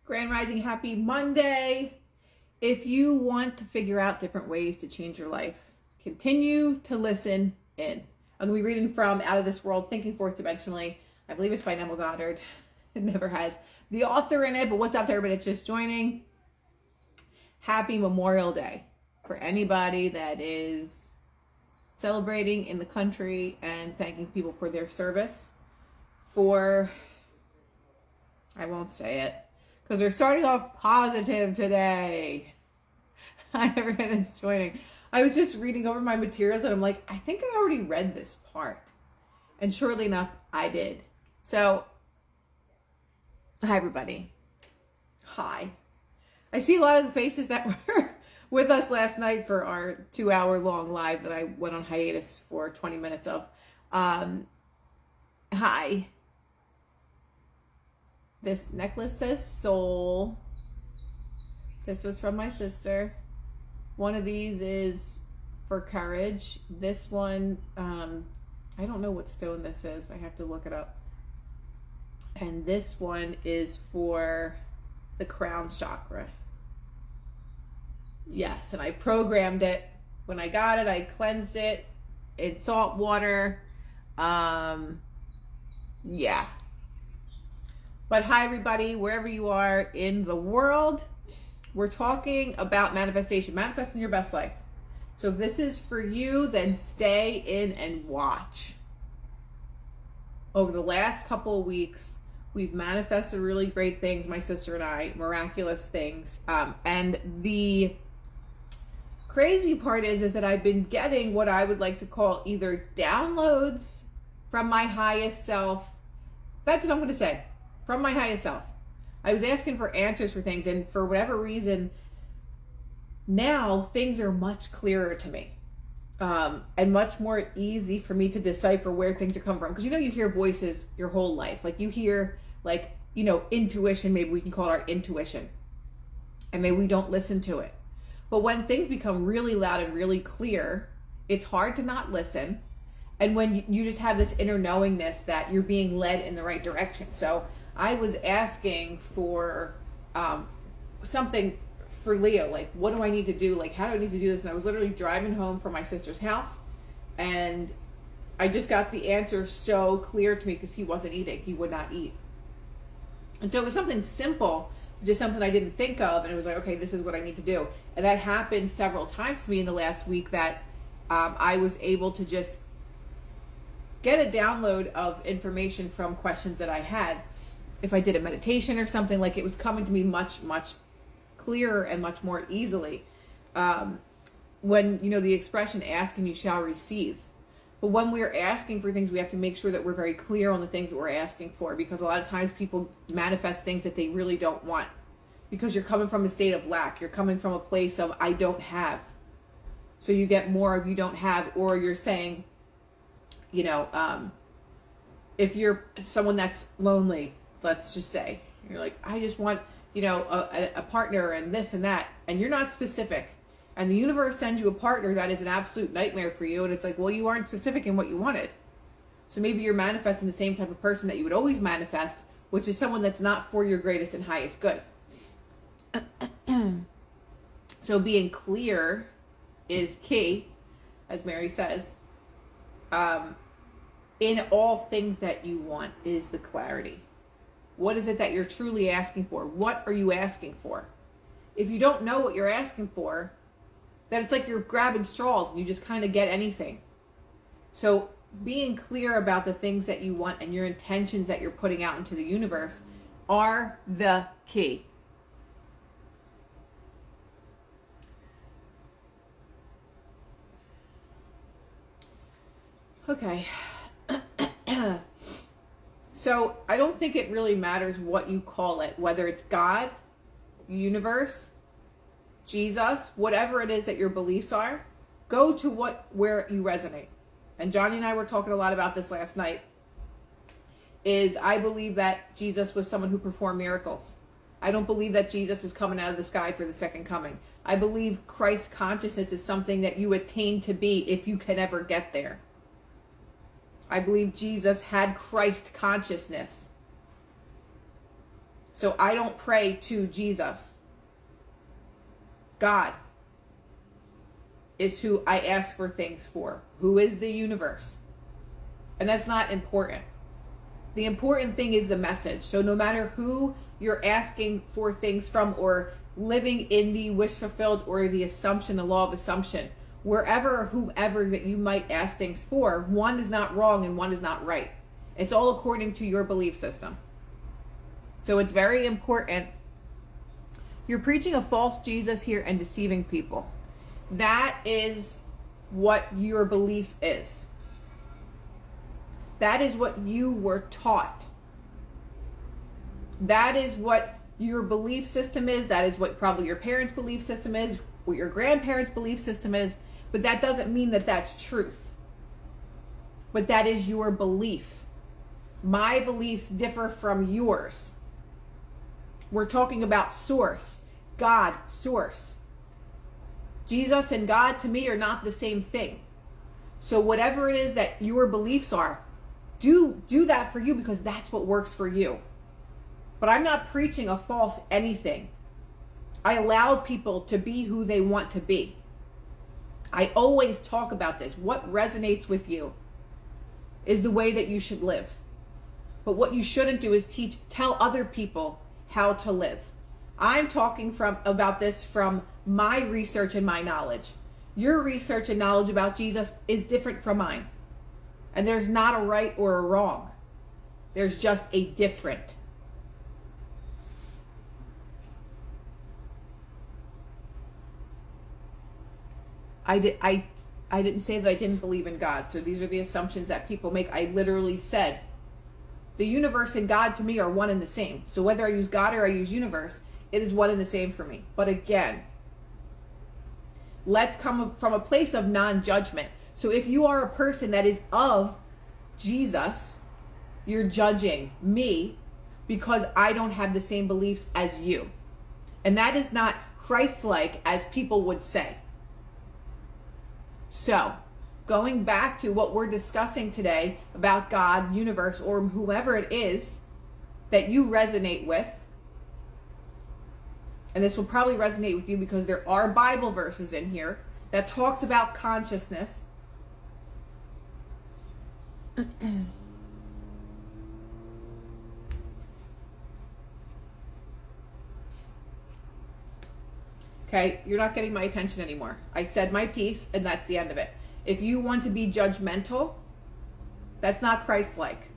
Grand Rising, happy Monday. If you want to figure out different ways to change your life, continue to listen in. I'm going to be reading from Out of This World, Thinking Fourth Dimensionally. I believe it's by Neville Goddard. It never has the author in it, but what's up to everybody that's just joining? Happy Memorial Day for anybody that is celebrating in the country and thanking people for their service. I won't say it, because we're starting off positive today. Hi, everyone that's joining. I was just reading over my materials and I'm like, I think I already read this part. And surely enough, I did. So, hi, everybody. Hi. I see a lot of the faces that were with us last night for our 2-hour-long live that I went on hiatus for 20 minutes of. Hi. This necklace says soul. This was from my sister. One of these is for courage. This one, I don't know what stone this is. I have to look it up. And this one is for the crown chakra. Yes, and I programmed it. When I got it, I cleansed it in salt water. Yeah. But hi, everybody, wherever you are in the world. We're talking about manifestation, manifesting your best life. So if this is for you, then stay in and watch. Over the last couple of weeks, we've manifested really great things, my sister and I, miraculous things. And the crazy part is that I've been getting what I would like to call either downloads from my highest self. That's what I'm going to say. From my highest self. I was asking for answers for things, and for whatever reason, now things are much clearer to me. And much more easy for me to decipher where things are coming from. Because you hear voices your whole life. Like you hear, intuition, maybe we can call it our intuition. And maybe we don't listen to it. But when things become really loud and really clear, it's hard to not listen. And when you just have this inner knowingness that you're being led in the right direction. So I was asking for something for Leo, like, what do I need to do? Like, how do I need to do this? And I was literally driving home from my sister's house, and I just got the answer so clear to me because he wasn't eating. He would not eat. And so it was something simple, just something I didn't think of, and it was like, okay, this is what I need to do. And that happened several times to me in the last week that I was able to just get a download of information from questions that I had. If I did a meditation or something, like it was coming to me much, much clearer and much more easily. When, the expression, ask and you shall receive. But when we're asking for things, we have to make sure that we're very clear on the things that we're asking for, because a lot of times people manifest things that they really don't want, because you're coming from a state of lack. You're coming from a place of, I don't have. So you get more of you don't have, or you're saying, if you're someone that's lonely, let's just say, you're like, I just want, a partner and this and that, and you're not specific. And the universe sends you a partner that is an absolute nightmare for you. And it's like, well, you aren't specific in what you wanted. So maybe you're manifesting the same type of person that you would always manifest, which is someone that's not for your greatest and highest good. So being clear is key, as Mary says. In all things that you want is the clarity. What is it that you're truly asking for? What are you asking for? If you don't know what you're asking for, then it's like you're grabbing straws and you just kind of get anything. So being clear about the things that you want and your intentions that you're putting out into the universe are the key. Okay. So I don't think it really matters what you call it, whether it's God, universe, Jesus, whatever it is that your beliefs are. Go to where you resonate. And Johnny and I were talking a lot about this last night. I believe that Jesus was someone who performed miracles. I don't believe that Jesus is coming out of the sky for the second coming. I believe Christ consciousness is something that you attain to be if you can ever get there. I believe Jesus had Christ consciousness. So I don't pray to Jesus. God is who I ask for things for, who is the universe. And that's not important. The important thing is the message. So no matter who you're asking for things from, or living in the wish fulfilled or the assumption, the law of assumption, wherever or whomever that you might ask things for, one is not wrong and one is not right. It's all according to your belief system. So it's very important. You're preaching a false Jesus here and deceiving people. That is what your belief is. That is what you were taught. That is what your belief system is. That is what probably your parents' belief system is, what your grandparents' belief system is. But that doesn't mean that that's truth. But that is your belief. My beliefs differ from yours. We're talking about source. God, source. Jesus and God to me are not the same thing. So whatever it is that your beliefs are, do that for you, because that's what works for you. But I'm not preaching a false anything. I allow people to be who they want to be. I always talk about this. What resonates with you is the way that you should live. But what you shouldn't do is tell other people how to live. I'm talking about this from my research and my knowledge. Your research and knowledge about Jesus is different from mine. And there's not a right or a wrong. There's just a different. I didn't say that I didn't believe in God. So these are the assumptions that people make. I literally said the universe and God to me are one and the same. So whether I use God or I use universe, it is one and the same for me. But again, let's come from a place of non-judgment. So if you are a person that is of Jesus, you're judging me because I don't have the same beliefs as you. And that is not Christ-like as people would say. So, going back to what we're discussing today about God, universe, or whoever it is that you resonate with, and this will probably resonate with you because there are Bible verses in here that talks about consciousness. Okay, you're not getting my attention anymore. I said my piece, and that's the end of it. If you want to be judgmental, that's not Christ-like.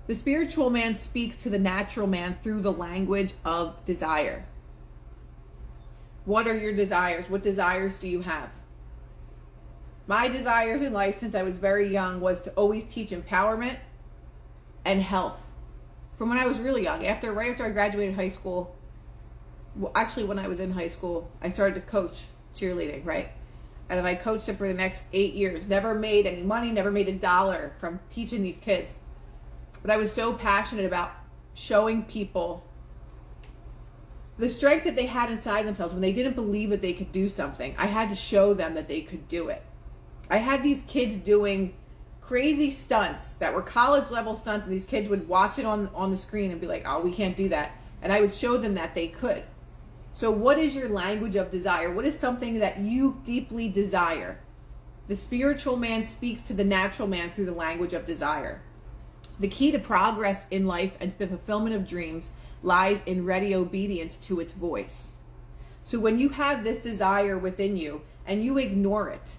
The spiritual man speaks to the natural man through the language of desire. What are your desires? What desires do you have? My desires in life since I was very young was to always teach empowerment and health. From when I was really young, right after I graduated high school, well, actually when I was in high school, I started to coach cheerleading, right? And then I coached it for the next 8 years. Never made any money, never made $1 from teaching these kids. But I was so passionate about showing people the strength that they had inside themselves when they didn't believe that they could do something. I had to show them that they could do it. I had these kids doing crazy stunts that were college level stunts, and these kids would watch it on the screen and be like, oh, we can't do that. And I would show them that they could. So what is your language of desire? What is something that you deeply desire? The spiritual man speaks to the natural man through the language of desire. The key to progress in life and to the fulfillment of dreams lies in ready obedience to its voice. So when you have this desire within you and you ignore it,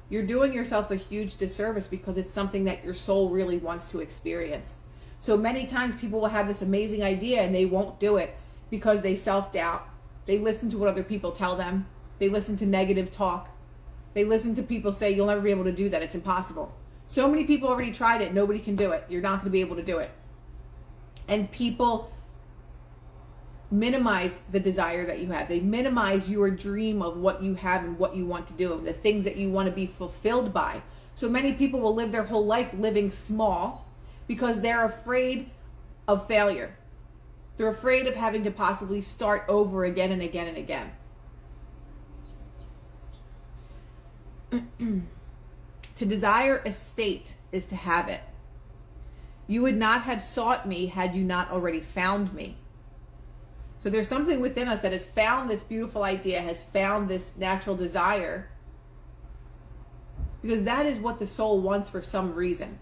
you're doing yourself a huge disservice because it's something that your soul really wants to experience. So many times people will have this amazing idea and they won't do it because they self-doubt. They listen to what other people tell them. They listen to negative talk. They listen to people say, you'll never be able to do that. It's impossible. So many people already tried it. Nobody can do it. You're not going to be able to do it. And people minimize the desire that you have. They minimize your dream of what you have and what you want to do, and the things that you want to be fulfilled by. So many people will live their whole life living small because they're afraid of failure. They're afraid of having to possibly start over again and again and again. To desire a state is to have it. You would not have sought me had you not already found me. So there's something within us that has found this beautiful idea, has found this natural desire, because that is what the soul wants for some reason.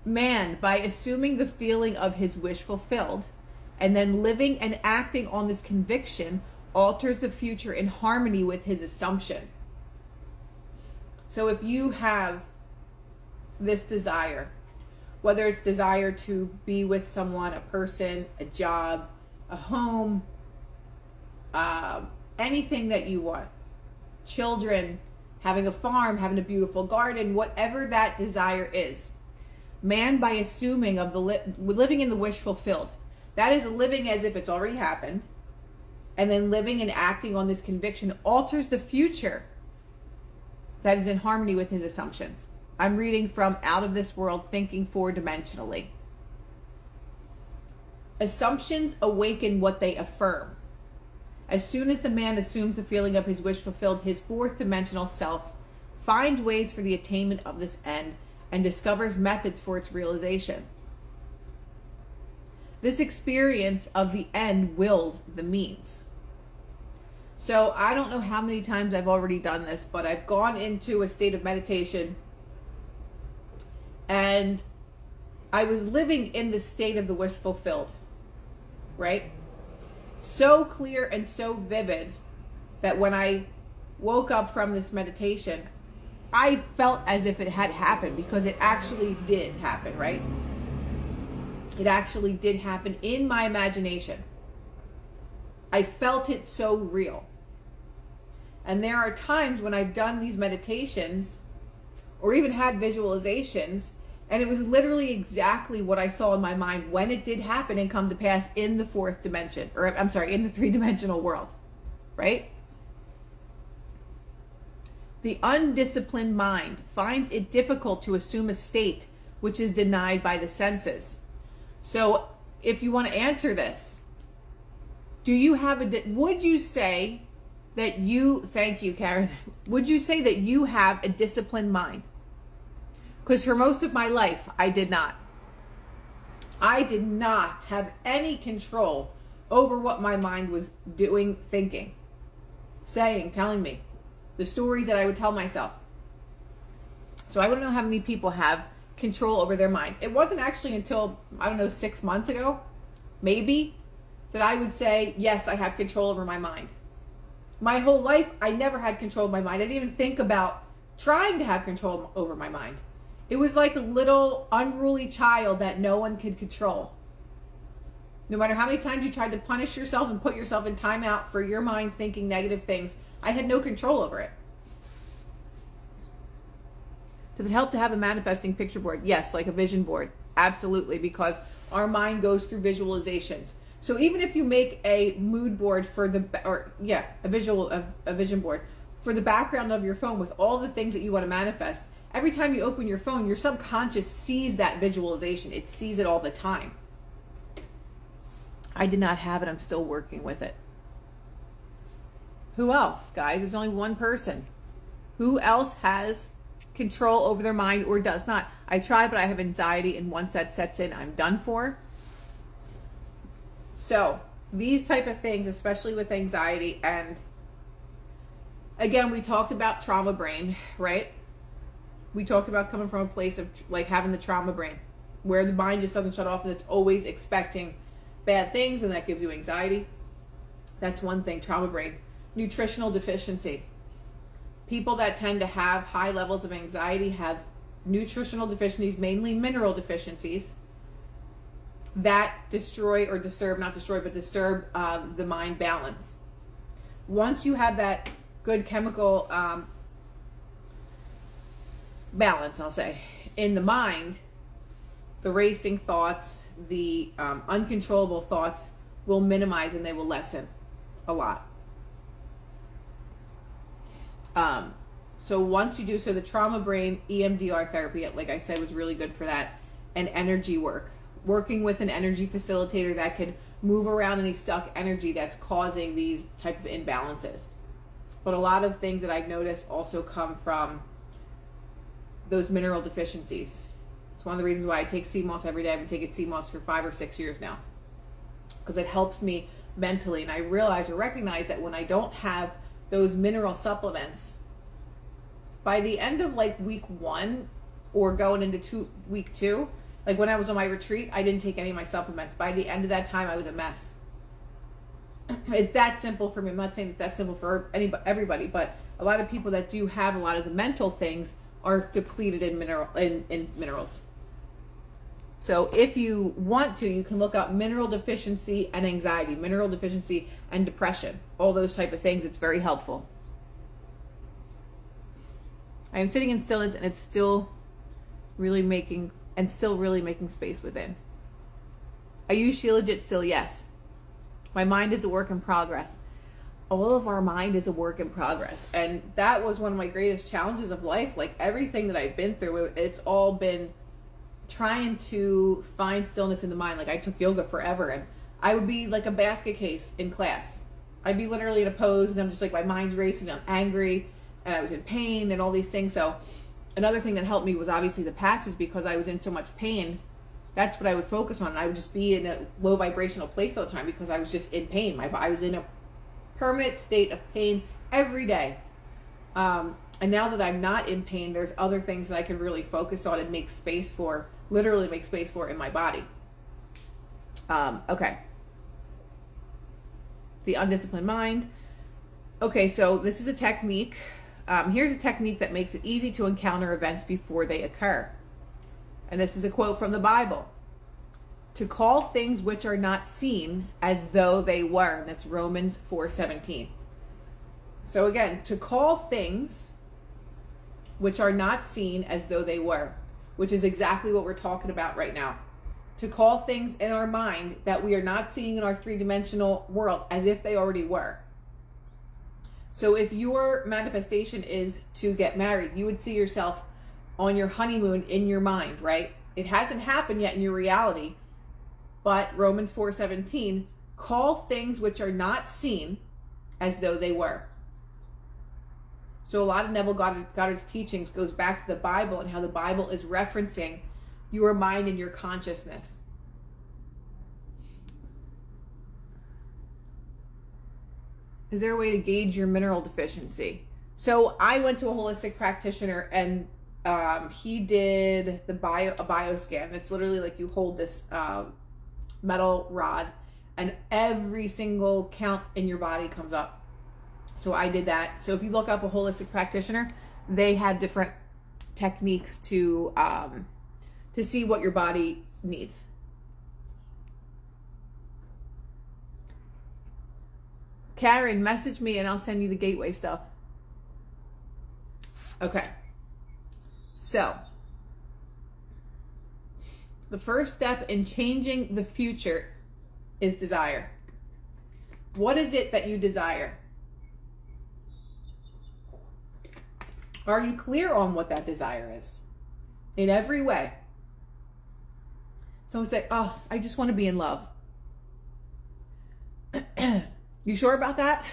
Man, by assuming the feeling of his wish fulfilled, and then living and acting on this conviction, alters the future in harmony with his assumption. So if you have this desire, whether it's desire to be with someone, a person, a job, a home, anything that you want, children, having a farm, having a beautiful garden, whatever that desire is, man, by assuming of the living in the wish fulfilled, that is living as if it's already happened, and then living and acting on this conviction alters the future that is in harmony with his assumptions. I'm reading from Out of This World, Thinking Four-Dimensionally. Assumptions awaken what they affirm. As soon as the man assumes the feeling of his wish fulfilled, his fourth dimensional self finds ways for the attainment of this end and discovers methods for its realization. This experience of the end wills the means. So I don't know how many times I've already done this, but I've gone into a state of meditation and I was living in the state of the wish fulfilled, right? So clear and so vivid that when I woke up from this meditation, I felt as if it had happened, because it actually did happen, right? It actually did happen in my imagination. I felt it so real. And there are times when I've done these meditations or even had visualizations, and it was literally exactly what I saw in my mind when it did happen and come to pass in the fourth dimension, or I'm sorry, in the three-dimensional world, right? The undisciplined mind finds it difficult to assume a state which is denied by the senses. So if you want to answer this, do you have would you say that you, thank you, Karen, would you say that you have a disciplined mind? Because for most of my life, I did not. I did not have any control over what my mind was doing, thinking, saying, telling me, the stories that I would tell myself. So I don't know how many people have control over their mind. It wasn't actually until, 6 months ago, maybe, that I would say, yes, I have control over my mind. My whole life, I never had control of my mind. I didn't even think about trying to have control over my mind. It was like a little unruly child that no one could control. No matter how many times you tried to punish yourself and put yourself in timeout for your mind thinking negative things, I had no control over it. Does it help to have a manifesting picture board? Yes, like a vision board. Absolutely, because our mind goes through visualizations. So even if you make a mood board for a vision board for the background of your phone with all the things that you want to manifest, every time you open your phone, your subconscious sees that visualization. It sees it all the time. I did not have it. I'm still working with it. Who else, guys? There's only one person. Who else has control over their mind or does not? I try, but I have anxiety, and once that sets in, I'm done for. So these type of things, especially with anxiety, and again, we talked about trauma brain, right? We talked about coming from a place of like having the trauma brain, where the mind just doesn't shut off and it's always expecting bad things, and that gives you anxiety. That's one thing, trauma brain. Nutritional deficiency. People that tend to have high levels of anxiety have nutritional deficiencies, mainly mineral deficiencies, that destroy or disturb, not destroy, but disturb the mind balance. Once you have that good chemical balance, I'll say, in the mind, the racing thoughts, the uncontrollable thoughts will minimize and they will lessen a lot. So once you do, so the trauma brain, EMDR therapy, like I said, was really good for that, and energy work. working with an energy facilitator that can move around any stuck energy that's causing these type of imbalances. But a lot of things that I've noticed also come from those mineral deficiencies. It's one of the reasons why I take sea moss every day. I've been taking sea moss for 5 or 6 years now, because it helps me mentally. And I realize or recognize that when I don't have those mineral supplements, by the end of like week 1 or going into week 2, like when I was on my retreat, I didn't take any of my supplements. By the end of that time, I was a mess. It's that simple for me. I'm not saying it's that simple for everybody, but a lot of people that do have a lot of the mental things are depleted in minerals. So if you want to, you can look up mineral deficiency and anxiety, mineral deficiency and depression, all those type of things. It's very helpful. I am sitting in stillness, and it's still really making space within. Are you Shilajit still? Yes. My mind is a work in progress. All of our mind is a work in progress. And that was one of my greatest challenges of life. Like everything that I've been through, it's all been trying to find stillness in the mind. Like I took yoga forever, and I would be like a basket case in class. I'd be literally in a pose, and I'm just like, my mind's racing, I'm angry, and I was in pain and all these things. So another thing that helped me was obviously the patches, because I was in so much pain. That's what I would focus on. And I would just be in a low vibrational place all the time because I was just in pain. I was in a permanent state of pain every day. And now that I'm not in pain, there's other things that I can really focus on and make space for, literally make space for in my body. Okay. The undisciplined mind. Okay, so this is a technique. Here's a technique that makes it easy to encounter events before they occur. And this is a quote from the Bible. To call things which are not seen as though they were. And that's Romans 4:17. So again, to call things which are not seen as though they were, which is exactly what we're talking about right now. To call things in our mind that we are not seeing in our three-dimensional world as if they already were. So if your manifestation is to get married, you would see yourself on your honeymoon in your mind, right? It hasn't happened yet in your reality, but Romans 4:17, call things which are not seen as though they were. So a lot of Neville Goddard's teachings goes back to the Bible and how the Bible is referencing your mind and your consciousness. Is there a way to gauge your mineral deficiency? So I went to a holistic practitioner, and he did a bioscan. It's literally like you hold this metal rod, and every single count in your body comes up. So I did that. So if you look up a holistic practitioner, they have different techniques to see what your body needs. Karen, message me and I'll send you the gateway stuff. Okay. So, the first step in changing the future is desire. What is it that you desire? Are you clear on what that desire is? In every way. Someone say, oh, I just want to be in love. You sure about that?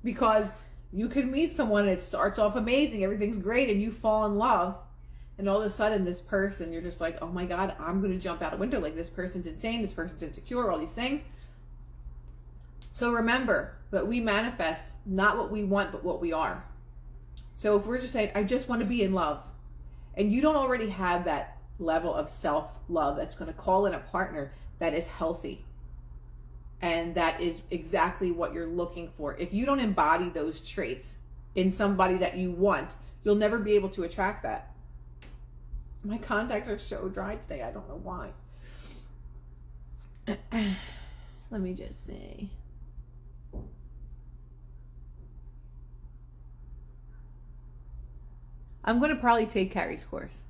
Because you could meet someone and it starts off amazing, everything's great, and you fall in love, and all of a sudden this person, you're just like, oh my God, I'm going to jump out a window. Like, this person's insane, this person's insecure, all these things. So remember that we manifest not what we want, but what we are. So if we're just saying, I just want to be in love, and you don't already have that level of self-love that's going to call in a partner that is healthy, and that is exactly what you're looking for. If you don't embody those traits in somebody that you want, you'll never be able to attract that. My contacts are so dry today. I don't know why. Let me just see. I'm going to probably take Carrie's course.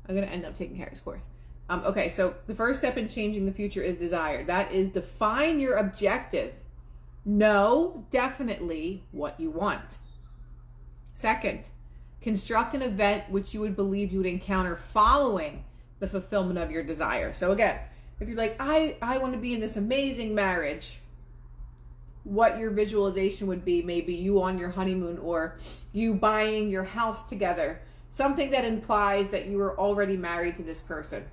I'm going to end up taking Carrie's course. Okay, so the first step in changing the future is desire. That is, define your objective. Know definitely what you want. Second, construct an event which you would believe you would encounter following the fulfillment of your desire. So again, if you're like, I want to be in this amazing marriage, what your visualization would be, maybe you on your honeymoon or you buying your house together, something that implies that you are already married to this person.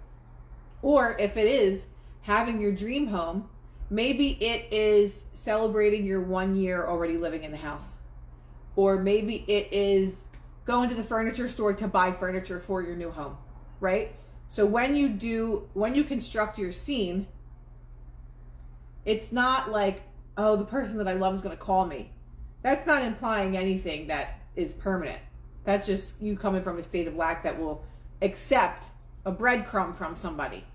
Or if it is having your dream home, maybe it is celebrating your 1 year already living in the house. Or maybe it is going to the furniture store to buy furniture for your new home, right? So when you construct your scene, it's not like, oh, the person that I love is going to call me. That's not implying anything that is permanent. That's just you coming from a state of lack that will accept a breadcrumb from somebody.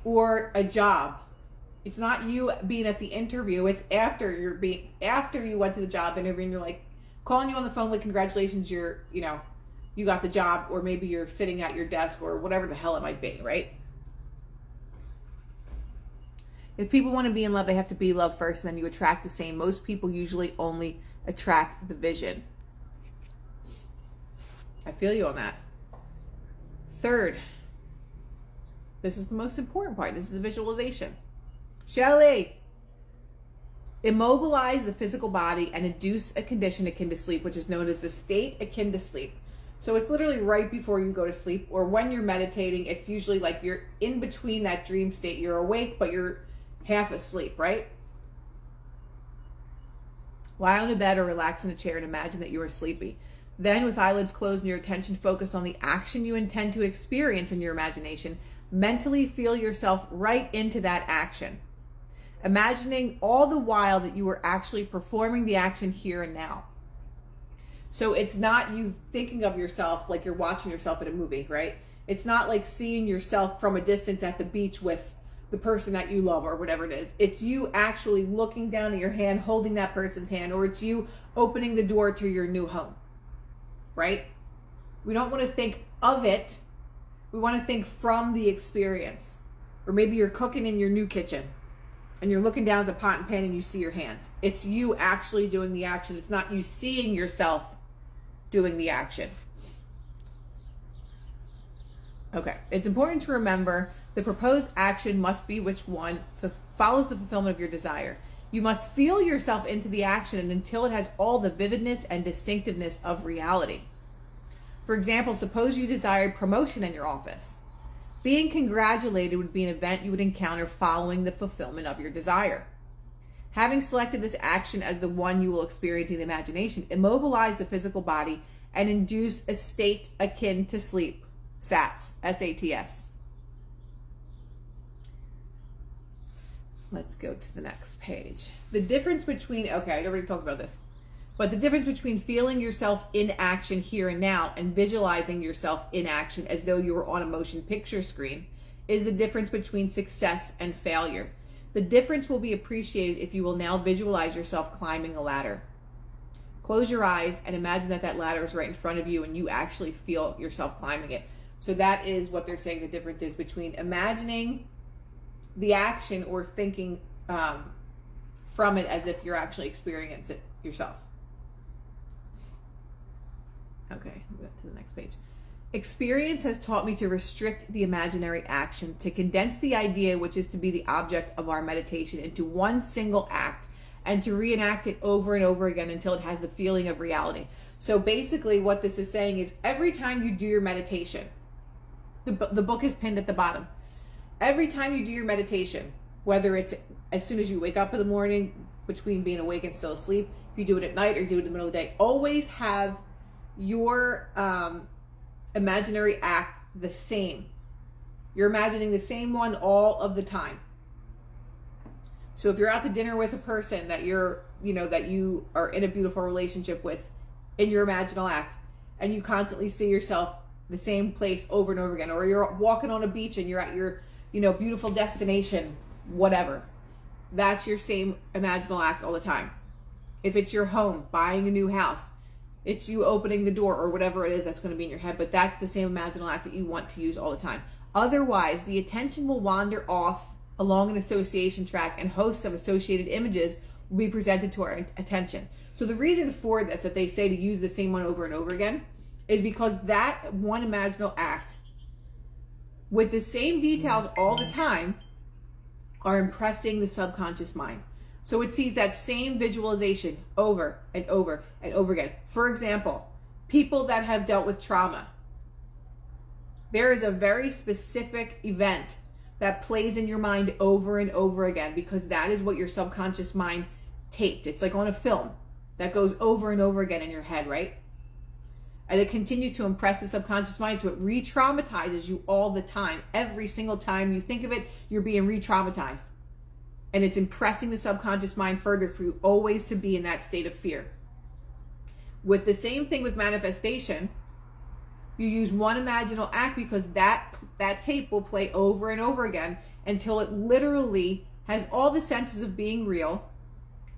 Or a job. It's not you being at the interview. It's after you went to the job interview and you're like calling you on the phone like, congratulations, you got the job, or maybe you're sitting at your desk or whatever the hell it might be, right? If people want to be in love, they have to be loved first, and then you attract the same. Most people usually only attract the vision. I feel you on that. Third, this is the most important part. This is the visualization. Shelley, immobilize the physical body and induce a condition akin to sleep, which is known as the state akin to sleep. So it's literally right before you go to sleep, or when you're meditating. It's usually like you're in between that dream state. You're awake, but you're half asleep, right? Lie on a bed or relax in a chair and imagine that you are sleepy. Then, with eyelids closed and your attention focused on the action you intend to experience in your imagination, mentally feel yourself right into that action, imagining all the while that you are actually performing the action here and now. So it's not you thinking of yourself like you're watching yourself in a movie, right? It's not like seeing yourself from a distance at the beach with the person that you love or whatever it is. It's you actually looking down at your hand, holding that person's hand, or it's you opening the door to your new home, right? We don't want to think of it. We want to think from the experience. Or maybe you're cooking in your new kitchen and you're looking down at the pot and pan and you see your hands. It's you actually doing the action. It's not you seeing yourself doing the action. Okay, it's important to remember the proposed action must be which one follows the fulfillment of your desire. You must feel yourself into the action and until it has all the vividness and distinctiveness of reality. For example, suppose you desired promotion in your office. Being congratulated would be an event you would encounter following the fulfillment of your desire. Having selected this action as the one you will experience in the imagination, immobilize the physical body and induce a state akin to sleep. SATS, S-A-T-S. Let's go to the next page. The difference between, okay, I already talked about this, but the difference between feeling yourself in action here and now and visualizing yourself in action as though you were on a motion picture screen is the difference between success and failure. The difference will be appreciated if you will now visualize yourself climbing a ladder. Close your eyes and imagine that that ladder is right in front of you and you actually feel yourself climbing it. So that is what they're saying the difference is between imagining the action or thinking from it as if you're actually experiencing it yourself. Okay, we'll go to the next page. Experience has taught me to restrict the imaginary action, to condense the idea which is to be the object of our meditation into one single act, and to reenact it over and over again until it has the feeling of reality. So basically what this is saying is every time you do your meditation, the book is pinned at the bottom. Every time you do your meditation, whether it's as soon as you wake up in the morning, between being awake and still asleep, if you do it at night or do it in the middle of the day, always have your imaginary act the same. You're imagining the same one all of the time. So if you're out to dinner with a person that that you are in a beautiful relationship with in your imaginal act, and you constantly see yourself the same place over and over again, or you're walking on a beach and you're at your beautiful destination, whatever, that's your same imaginal act all the time. If it's your home, buying a new house, it's you opening the door or whatever it is that's going to be in your head, but that's the same imaginal act that you want to use all the time. Otherwise, the attention will wander off along an association track and hosts of associated images will be presented to our attention. So the reason for this, that they say to use the same one over and over again, is because that one imaginal act with the same details all the time, are impressing the subconscious mind. So it sees that same visualization over and over and over again. For example, people that have dealt with trauma, there is a very specific event that plays in your mind over and over again, because that is what your subconscious mind taped. It's like on a film that goes over and over again in your head, right? And it continues to impress the subconscious mind, so it re-traumatizes you all the time. Every single time you think of it, you're being re-traumatized. And it's impressing the subconscious mind further for you always to be in that state of fear. With the same thing with manifestation, you use one imaginal act because that tape will play over and over again until it literally has all the senses of being real,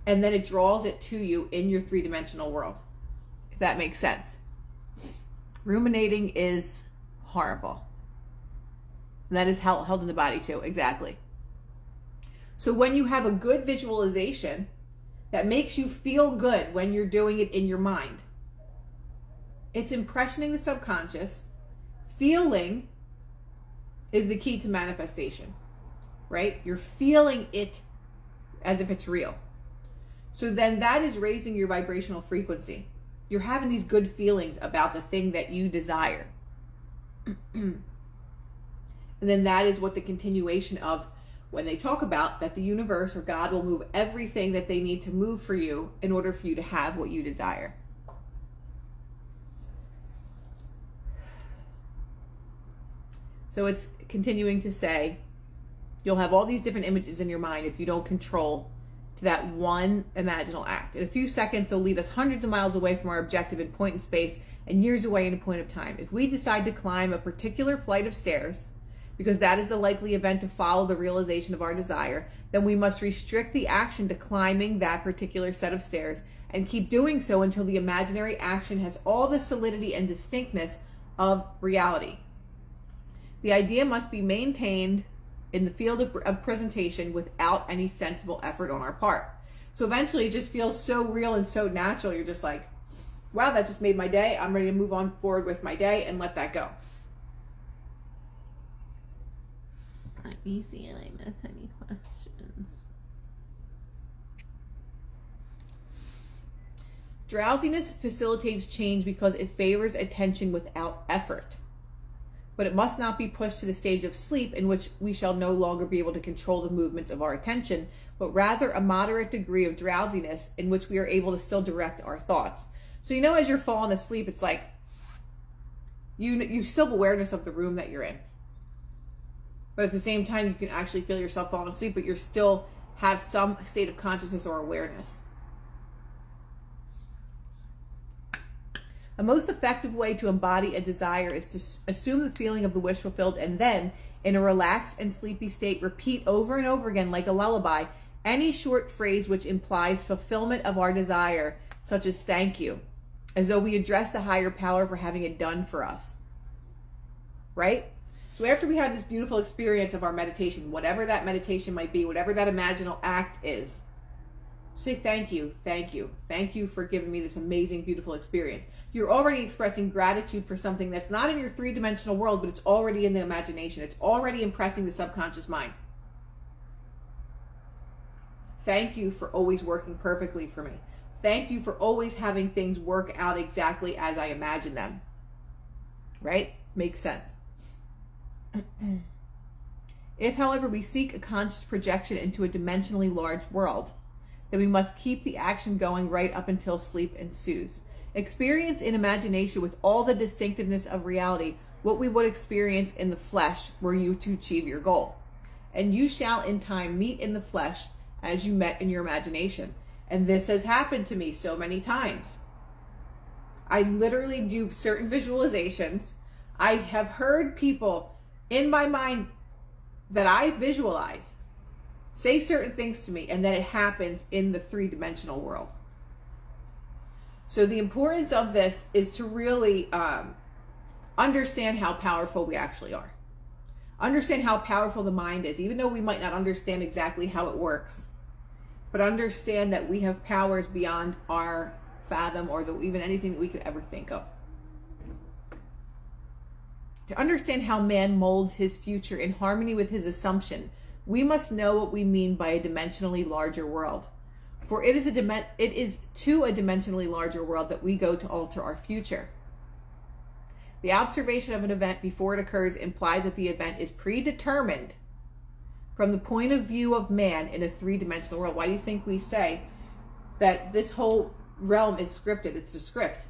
and then it draws it to you in your three-dimensional world, if that makes sense. Ruminating is horrible. And that is held in the body too, exactly. So when you have a good visualization that makes you feel good when you're doing it in your mind, it's impressioning the subconscious. Feeling is the key to manifestation, right? You're feeling it as if it's real. So then that is raising your vibrational frequency. You're having these good feelings about the thing that you desire. And then that is what the continuation of when they talk about that the universe or God will move everything that they need to move for you in order for you to have what you desire. So it's continuing to say, you'll have all these different images in your mind if you don't control to that one imaginal act. In a few seconds, they'll lead us hundreds of miles away from our objective in point in space and years away in a point of time. If we decide to climb a particular flight of stairs, because that is the likely event to follow the realization of our desire, then we must restrict the action to climbing that particular set of stairs and keep doing so until the imaginary action has all the solidity and distinctness of reality. The idea must be maintained in the field of presentation without any sensible effort on our part. So eventually it just feels so real and so natural. You're just like, wow, that just made my day. I'm ready to move on forward with my day and let that go. Let me see if I miss any questions. Drowsiness facilitates change because it favors attention without effort. But it must not be pushed to the stage of sleep in which we shall no longer be able to control the movements of our attention, but rather a moderate degree of drowsiness in which we are able to still direct our thoughts. So as you're falling asleep, it's like you still have awareness of the room that you're in. But at the same time, you can actually feel yourself falling asleep, but you still have some state of consciousness or awareness. A most effective way to embody a desire is to assume the feeling of the wish fulfilled and then, in a relaxed and sleepy state, repeat over and over again like a lullaby any short phrase which implies fulfillment of our desire, such as thank you, as though we address the higher power for having it done for us. Right? So after we have this beautiful experience of our meditation, whatever that meditation might be, whatever that imaginal act is, say thank you, thank you, thank you for giving me this amazing, beautiful experience. You're already expressing gratitude for something that's not in your three-dimensional world, but it's already in the imagination. It's already impressing the subconscious mind. Thank you for always working perfectly for me. Thank you for always having things work out exactly as I imagine them. Right? Makes sense. If, however, we seek a conscious projection into a dimensionally large world, then we must keep the action going right up until sleep ensues. Experience in imagination with all the distinctiveness of reality what we would experience in the flesh were you to achieve your goal. And you shall in time meet in the flesh as you met in your imagination. And this has happened to me so many times. I literally do certain visualizations. I have heard people in my mind that I visualize say certain things to me, and then it happens in the three-dimensional world. So the importance of this is to really understand how powerful we actually are. Understand how powerful the mind is, even though we might not understand exactly how it works. But understand that we have powers beyond our fathom or even anything that we could ever think of. To understand how man molds his future in harmony with his assumption, we must know what we mean by a dimensionally larger world. For it is to a dimensionally larger world that we go to alter our future. The observation of an event before it occurs implies that the event is predetermined from the point of view of man in a three-dimensional world. Why do you think we say that this whole realm is scripted? It's a script.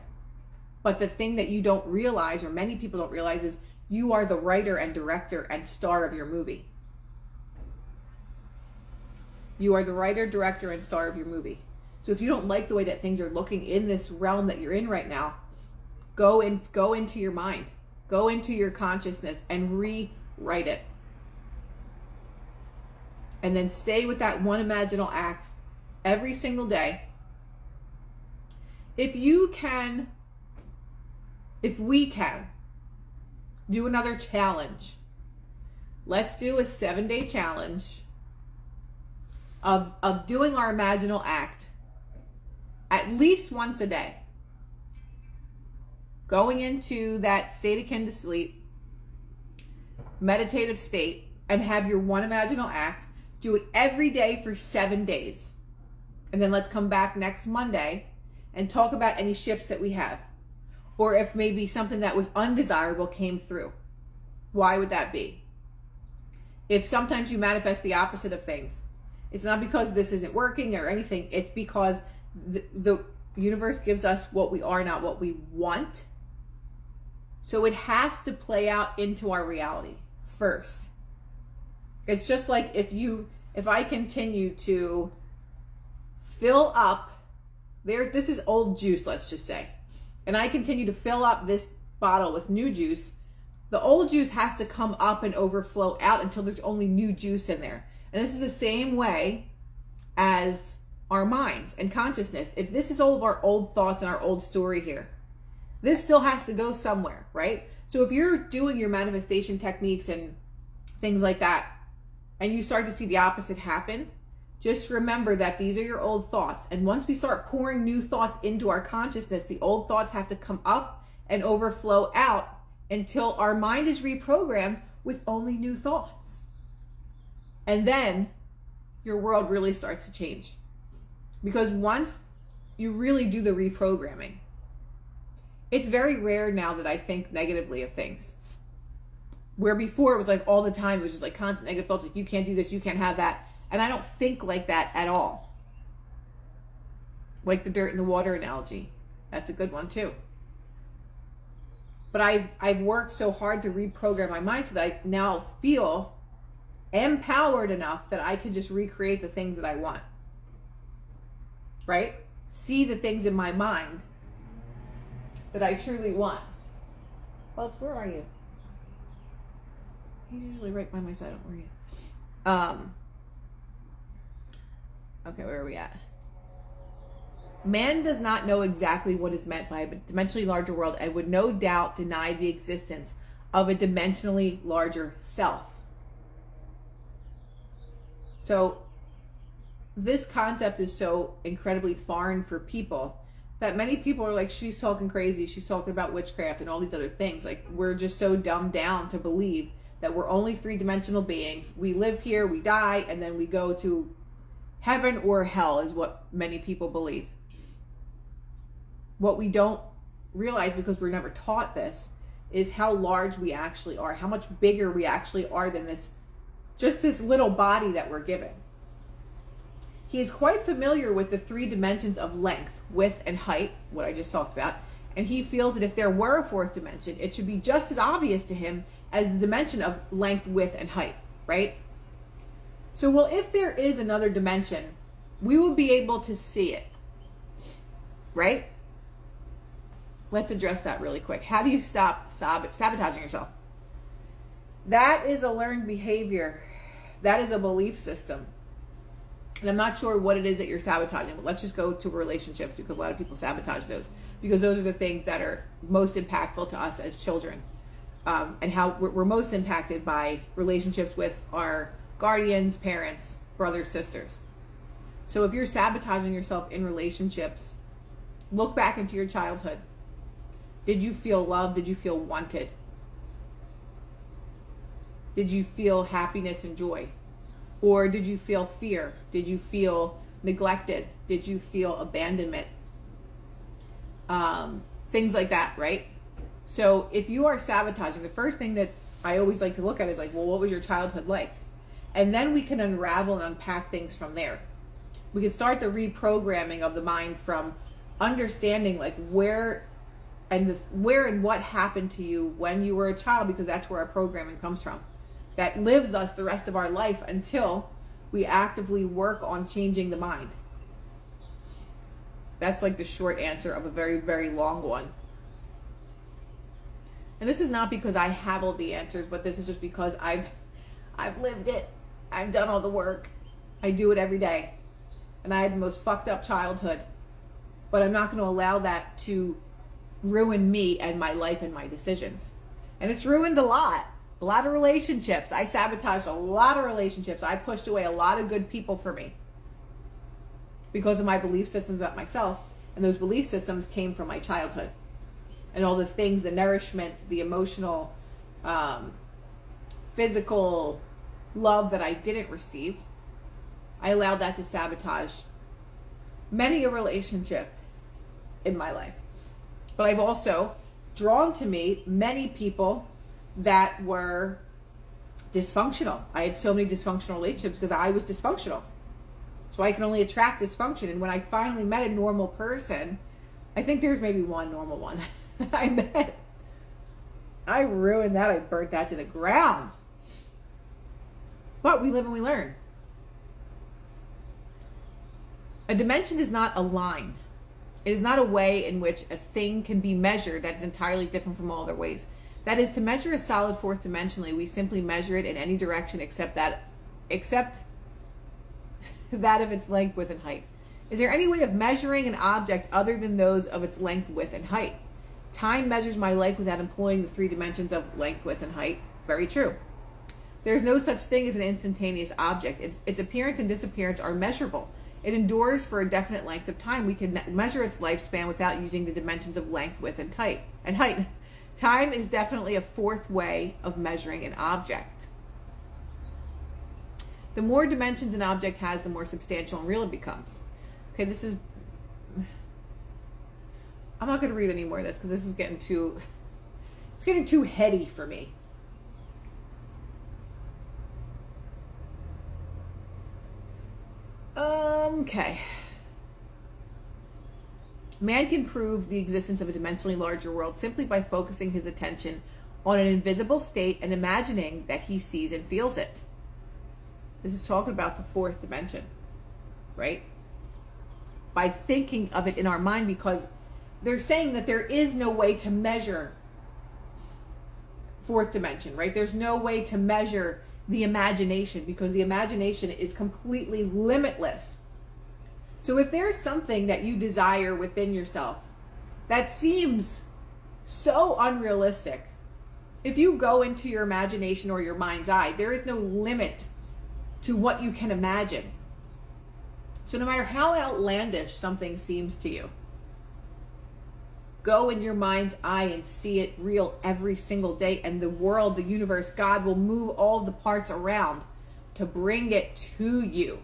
But the thing that you don't realize, or many people don't realize, is you are the writer and director and star of your movie. You are the writer, director, and star of your movie. So if you don't like the way that things are looking in this realm that you're in right now, go into your mind, go into your consciousness and rewrite it. And then stay with that one imaginal act every single day. If we can do another challenge, let's do a 7-day challenge of doing our imaginal act at least once a day. Going into that state akin to sleep, meditative state, and have your one imaginal act. Do it every day for 7 days. And then let's come back next Monday and talk about any shifts that we have. Or if maybe something that was undesirable came through. Why would that be? If sometimes you manifest the opposite of things, it's not because this isn't working or anything. It's because the universe gives us what we are, not what we want. So it has to play out into our reality first. It's just like if I continue to fill up, this is old juice, let's just say, and I continue to fill up this bottle with new juice, the old juice has to come up and overflow out until there's only new juice in there. And this is the same way as our minds and consciousness. If this is all of our old thoughts and our old story here, this still has to go somewhere, right? So if you're doing your manifestation techniques and things like that, and you start to see the opposite happen, just remember that these are your old thoughts. And once we start pouring new thoughts into our consciousness, the old thoughts have to come up and overflow out until our mind is reprogrammed with only new thoughts. And then your world really starts to change. Because once you really do the reprogramming, it's very rare now that I think negatively of things. Where before it was like all the time, it was just like constant negative thoughts, like you can't do this, you can't have that. And I don't think like that at all. Like the dirt and the water analogy. That's a good one too. But I've worked so hard to reprogram my mind so that I now feel empowered enough that I can just recreate the things that I want. Right? See the things in my mind that I truly want. Well, where are you? He's usually right by my side. I don't know where he is. Okay, where are we at? Man does not know exactly what is meant by a dimensionally larger world and would no doubt deny the existence of a dimensionally larger self. So this concept is so incredibly foreign for people that many people are like, she's talking crazy, she's talking about witchcraft and all these other things. Like, we're just so dumbed down to believe that we're only three-dimensional beings. We live here, we die, and then we go to heaven or hell is what many people believe. What we don't realize, because we're never taught this, is how large we actually are, how much bigger we actually are than this little body that we're given. He is quite familiar with the 3 dimensions of length, width, and height, what I just talked about, and he feels that if there were a 4th dimension, it should be just as obvious to him as the dimension of length, width, and height, right? So, well, if there is another dimension, we will be able to see it, right? Let's address that really quick. How do you stop sabotaging yourself? That is a learned behavior. That is a belief system. And I'm not sure what it is that you're sabotaging, but let's just go to relationships, because a lot of people sabotage those, because those are the things that are most impactful to us as children, and how we're most impacted by relationships with our guardians, parents, brothers, sisters. So if you're sabotaging yourself in relationships, look back into your childhood. Did you feel loved? Did you feel wanted? Did you feel happiness and joy? Or did you feel fear? Did you feel neglected? Did you feel abandonment? Things like that, right? So if you are sabotaging, the first thing that I always like to look at is like, well, what was your childhood like? And then we can unravel and unpack things from there. We can start the reprogramming of the mind from understanding like where and what happened to you when you were a child, because that's where our programming comes from. That lives us the rest of our life until we actively work on changing the mind. That's like the short answer of a very, very long one. And this is not because I have all the answers, but this is just because I've lived it. I've done all the work. I do it every day. And I had the most fucked up childhood. But I'm not going to allow that to ruin me and my life and my decisions. And it's ruined a lot of relationships. I sabotaged a lot of relationships. I pushed away a lot of good people for me because of my belief systems about myself. And those belief systems came from my childhood. And all the things, the nourishment, the emotional, physical love that I didn't receive, I allowed that to sabotage many a relationship in my life. But I've also drawn to me many people that were dysfunctional. I had so many dysfunctional relationships because I was dysfunctional. So I can only attract dysfunction. And when I finally met a normal person, I think there's maybe one normal one that I met. I ruined that. I burnt that to the ground. But we live and we learn. A dimension is not a line. It is not a way in which a thing can be measured that is entirely different from all other ways. That is, to measure a solid fourth dimensionally, we simply measure it in any direction except that of its length, width, and height. Is there any way of measuring an object other than those of its length, width, and height? Time measures my life without employing the three dimensions of length, width, and height. Very true. There is no such thing as an instantaneous object. Its appearance and disappearance are measurable. It endures for a definite length of time. We can measure its lifespan without using the dimensions of length, width, and height. Time is definitely a fourth way of measuring an object. The more dimensions an object has, the more substantial and real it becomes. Okay, I'm not going to read any more of this because this is getting too heady for me. Okay. Man can prove the existence of a dimensionally larger world simply by focusing his attention on an invisible state and imagining that he sees and feels it. This is talking about the fourth dimension, right? By thinking of it in our mind, because they're saying that there is no way to measure fourth dimension, right? There's no way to measure the imagination because the imagination is completely limitless. So if there's something that you desire within yourself that seems so unrealistic, if you go into your imagination or your mind's eye, there is no limit to what you can imagine. So no matter how outlandish something seems to you, go in your mind's eye and see it real every single day, and the world, the universe, God will move all the parts around to bring it to you.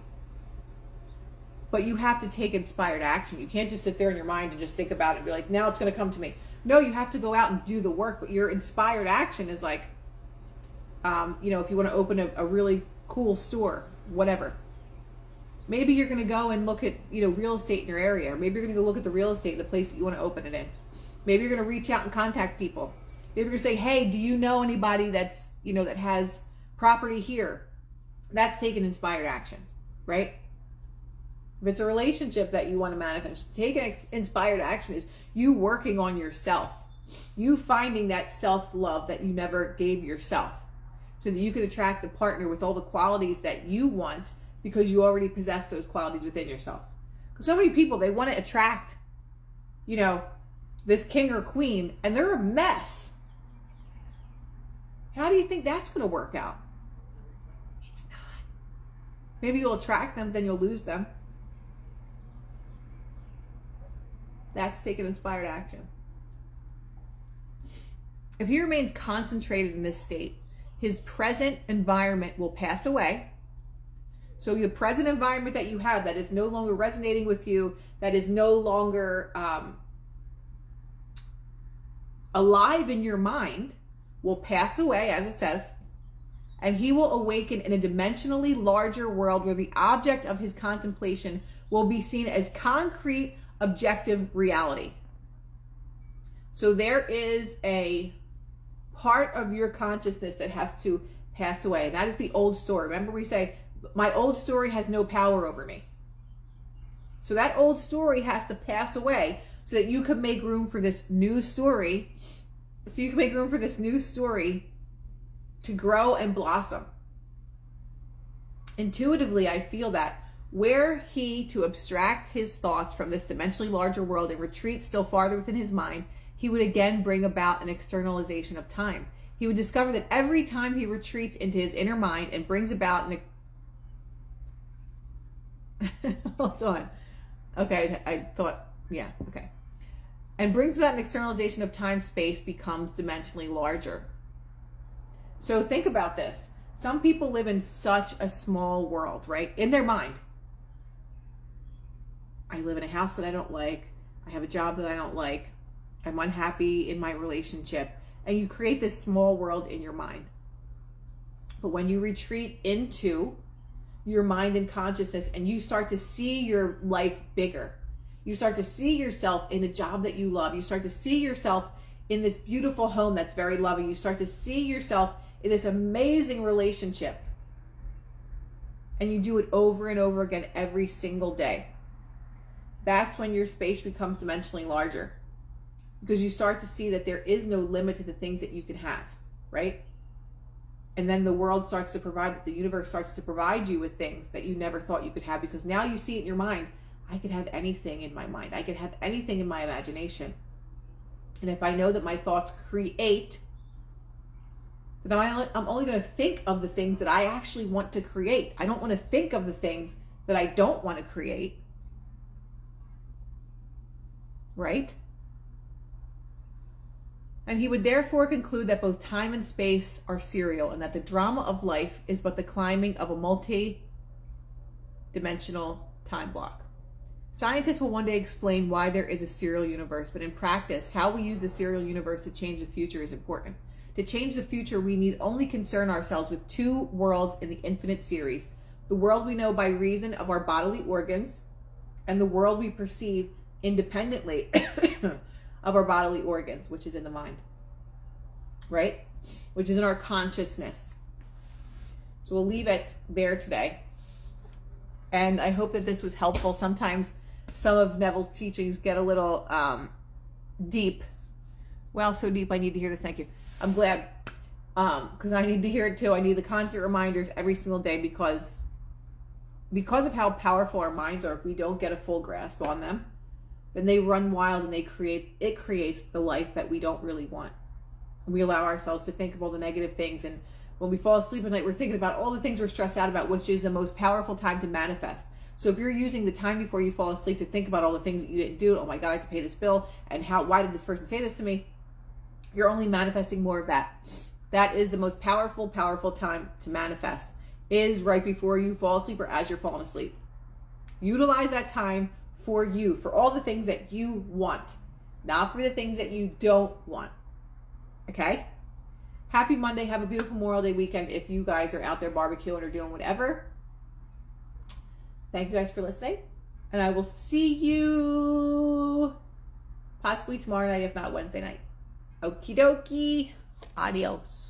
But you have to take inspired action. You can't just sit there in your mind and just think about it and be like, now it's going to come to me. No, you have to go out and do the work. But your inspired action is like, if you want to open a really cool store, whatever. Maybe you're going to go and look at, real estate in your area. Or maybe you're going to go look at the real estate in the place that you want to open it in. Maybe you're going to reach out and contact people. Maybe you're going to say, hey, do you know anybody that's, that has property here? That's taking inspired action, right? If it's a relationship that you want to manifest, taking inspired action is you working on yourself. You finding that self-love that you never gave yourself so that you can attract a partner with all the qualities that you want because you already possess those qualities within yourself. Because so many people, they want to attract, this king or queen, and they're a mess. How do you think that's going to work out? It's not. Maybe you'll attract them, then you'll lose them. That's taking inspired action. If he remains concentrated in this state, his present environment will pass away. So the present environment that you have that is no longer resonating with you, that is no longer alive in your mind, will pass away, as it says, and he will awaken in a dimensionally larger world where the object of his contemplation will be seen as concrete, objective reality. So there is a part of your consciousness that has to pass away. That is the old story. Remember, we say, my old story has no power over me. So that old story has to pass away so that you can make room for this new story. So you can make room for this new story to grow and blossom. Intuitively, I feel that were he to abstract his thoughts from this dimensionally larger world and retreat still farther within his mind, he would again bring about an externalization of time. He would discover that every time he retreats into his inner mind and brings about an hold on. Okay, I thought, yeah, okay. And brings about an externalization of time, space becomes dimensionally larger. So think about this. Some people live in such a small world, right? In their mind. I live in a house that I don't like. I have a job that I don't like. I'm unhappy in my relationship. And you create this small world in your mind. But when you retreat into your mind and consciousness and you start to see your life bigger, you start to see yourself in a job that you love, you start to see yourself in this beautiful home that's very loving, you start to see yourself in this amazing relationship, and you do it over and over again every single day, that's when your space becomes dimensionally larger, because you start to see that there is no limit to the things that you can have, right? And then the world starts to provide, the universe starts to provide you with things that you never thought you could have, because now you see it in your mind. I could have anything in my mind. I could have anything in my imagination. And if I know that my thoughts create, then I'm only going to think of the things that I actually want to create. I don't want to think of the things that I don't want to create. Right? And he would therefore conclude that both time and space are serial, and that the drama of life is but the climbing of a multi-dimensional time block. Scientists will one day explain why there is a serial universe, but in practice, how we use the serial universe to change the future is important. To change the future, we need only concern ourselves with two worlds in the infinite series: the world we know by reason of our bodily organs, and the world we perceive independently of our bodily organs, which is in the mind, right? Which is in our consciousness. So we'll leave it there today. And I hope that this was helpful. Sometimes some of Neville's teachings get a little deep. Well, so deep I need to hear this. Thank you. I'm glad, because I need to hear it too. I need the constant reminders every single day, because of how powerful our minds are. If we don't get a full grasp on them, then they run wild, and it creates the life that we don't really want. We allow ourselves to think of all the negative things, and when we fall asleep at night, we're thinking about all the things we're stressed out about, which is the most powerful time to manifest. So if you're using the time before you fall asleep to think about all the things that you didn't do, oh my God, I have to pay this bill, and why did this person say this to me? You're only manifesting more of that. That is the most powerful time to manifest, is right before you fall asleep or as you're falling asleep. Utilize that time for you, for all the things that you want, not for the things that you don't want. Okay? Happy Monday. Have a beautiful Memorial Day weekend if you guys are out there barbecuing or doing whatever. Thank you guys for listening. And I will see you possibly tomorrow night, if not Wednesday night. Okie dokie. Adios.